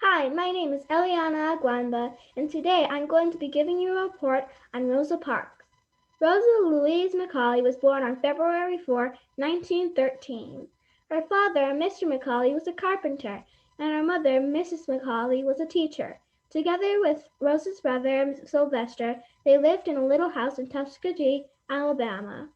Hi, my name is Eliana Aguamba, and today I'm going to be giving you a report on Rosa Parks. Rosa Louise Macaulay was born on February 4, 1913. Her father, Mr. Macaulay, was a carpenter, and her mother, Mrs. Macaulay, was a teacher. Together with Rosa's brother, Sylvester, they lived in a little house in Tuskegee, Alabama.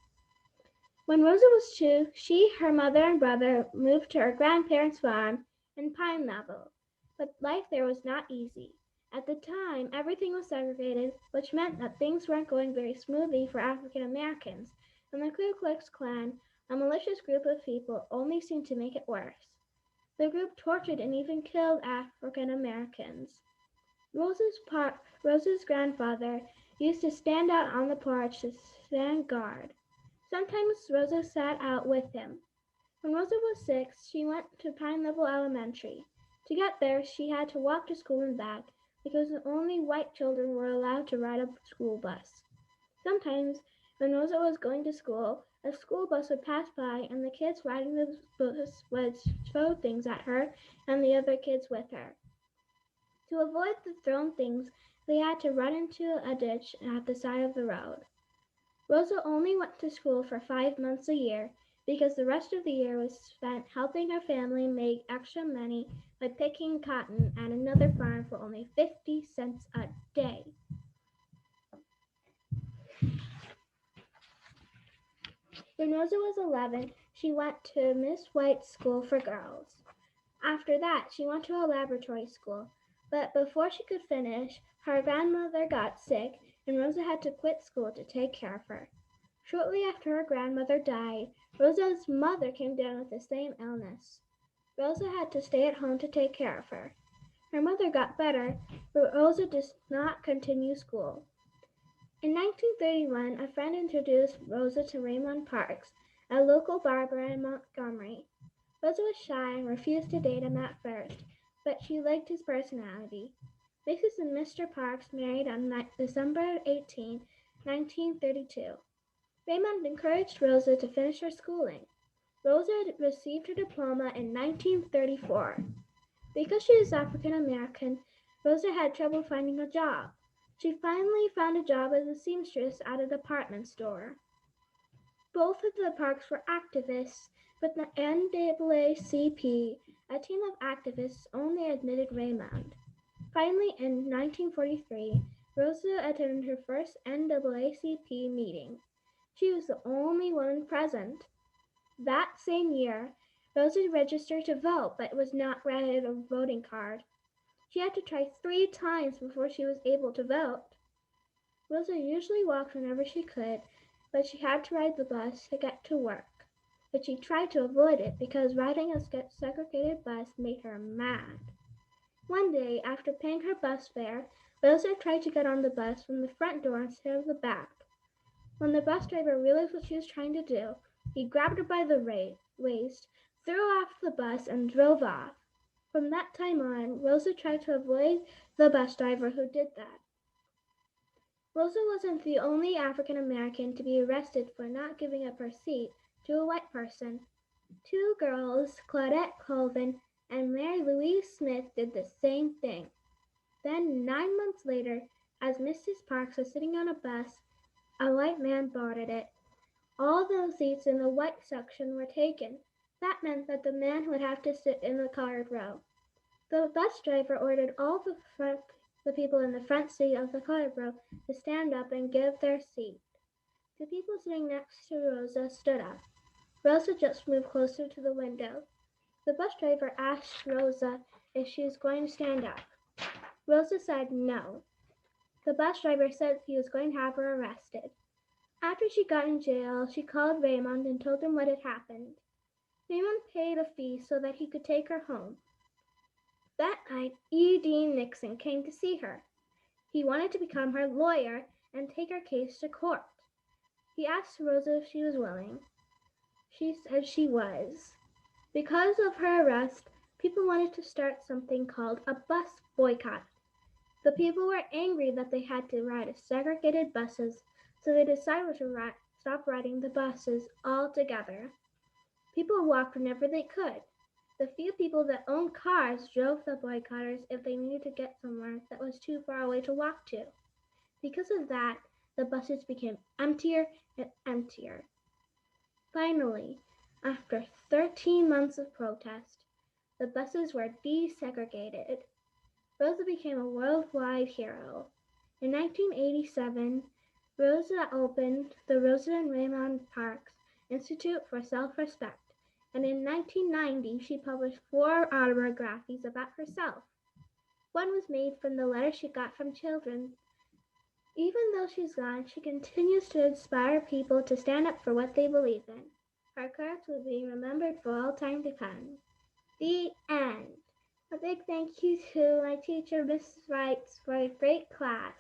When Rosa was two, she, her mother, and brother moved to her grandparents' farm in Pine Level. But life there was not easy. At the time, everything was segregated, which meant that things weren't going very smoothly for African Americans, and the Ku Klux Klan, a malicious group of people, only seemed to make it worse. The group tortured and even killed African Americans. Rosa's grandfather used to stand out on the porch to stand guard. Sometimes Rosa sat out with him. When Rosa was 6, she went to Pine Level Elementary. To get there, she had to walk to school and back because only white children were allowed to ride a school bus. Sometimes, when Rosa was going to school, a school bus would pass by and the kids riding the bus would throw things at her and the other kids with her. To avoid the thrown things, they had to run into a ditch at the side of the road. Rosa only went to school for 5 months a year because the rest of the year was spent helping her family make extra money by picking cotton at another farm for only 50 cents a day. When Rosa was 11, she went to Miss White's school for girls. After that, she went to a laboratory school, but before she could finish, her grandmother got sick and Rosa had to quit school to take care of her. Shortly after her grandmother died, Rosa's mother came down with the same illness. Rosa had to stay at home to take care of her. Her mother got better, but Rosa did not continue school. In 1931, a friend introduced Rosa to Raymond Parks, a local barber in Montgomery. Rosa was shy and refused to date him at first, but she liked his personality. Mrs. and Mr. Parks married on December 18, 1932. Raymond encouraged Rosa to finish her schooling. Rosa received her diploma in 1934. Because she is African American, Rosa had trouble finding a job. She finally found a job as a seamstress at a department store. Both of the Parks were activists, but the NAACP, a team of activists, only admitted Raymond. Finally, in 1943, Rosa attended her first NAACP meeting. She was the only woman present. That same year, Rosa registered to vote but was not granted a voting card. She had to try 3 times before she was able to vote. Rosa usually walked whenever she could, but she had to ride the bus to get to work. But she tried to avoid it because riding a segregated bus made her mad. One day, after paying her bus fare, Rosa tried to get on the bus from the front door instead of the back. When the bus driver realized what she was trying to do, he grabbed her by the waist, threw her off the bus, and drove off. From that time on, Rosa tried to avoid the bus driver who did that. Rosa wasn't the only African American to be arrested for not giving up her seat to a white person. Two girls, Claudette Colvin and Mary Louise Smith, did the same thing. Then, 9 months later, as Mrs. Parks was sitting on a bus, a white man boarded it. All those seats in the white section were taken. That meant that the man would have to sit in the colored row. The bus driver ordered all the people in the front seat of the colored row to stand up and give their seat. The people sitting next to Rosa stood up. Rosa just moved closer to the window. The bus driver asked Rosa if she was going to stand up. Rosa said no. The bus driver said he was going to have her arrested. After she got in jail, she called Raymond and told him what had happened. Raymond paid a fee so that he could take her home. That night, E. Dean Nixon came to see her. He wanted to become her lawyer and take her case to court. He asked Rosa if she was willing. She said she was. Because of her arrest, people wanted to start something called a bus boycott. The people were angry that they had to ride segregated buses, so they decided to stop riding the buses altogether. People walked whenever they could. The few people that owned cars drove the boycotters if they needed to get somewhere that was too far away to walk to. Because of that, the buses became emptier and emptier. Finally, after 13 months of protest, the buses were desegregated. Rosa became a worldwide hero. In 1987, Rosa opened the Rosa and Raymond Parks Institute for Self-Respect, and in 1990 she published 4 autobiographies about herself. One was made from the letters she got from children. Even though she's gone, she continues to inspire people to stand up for what they believe in. Her quotes will be remembered for all time to come. The end. A big thank you to my teacher, Mrs. Wright, for a great class.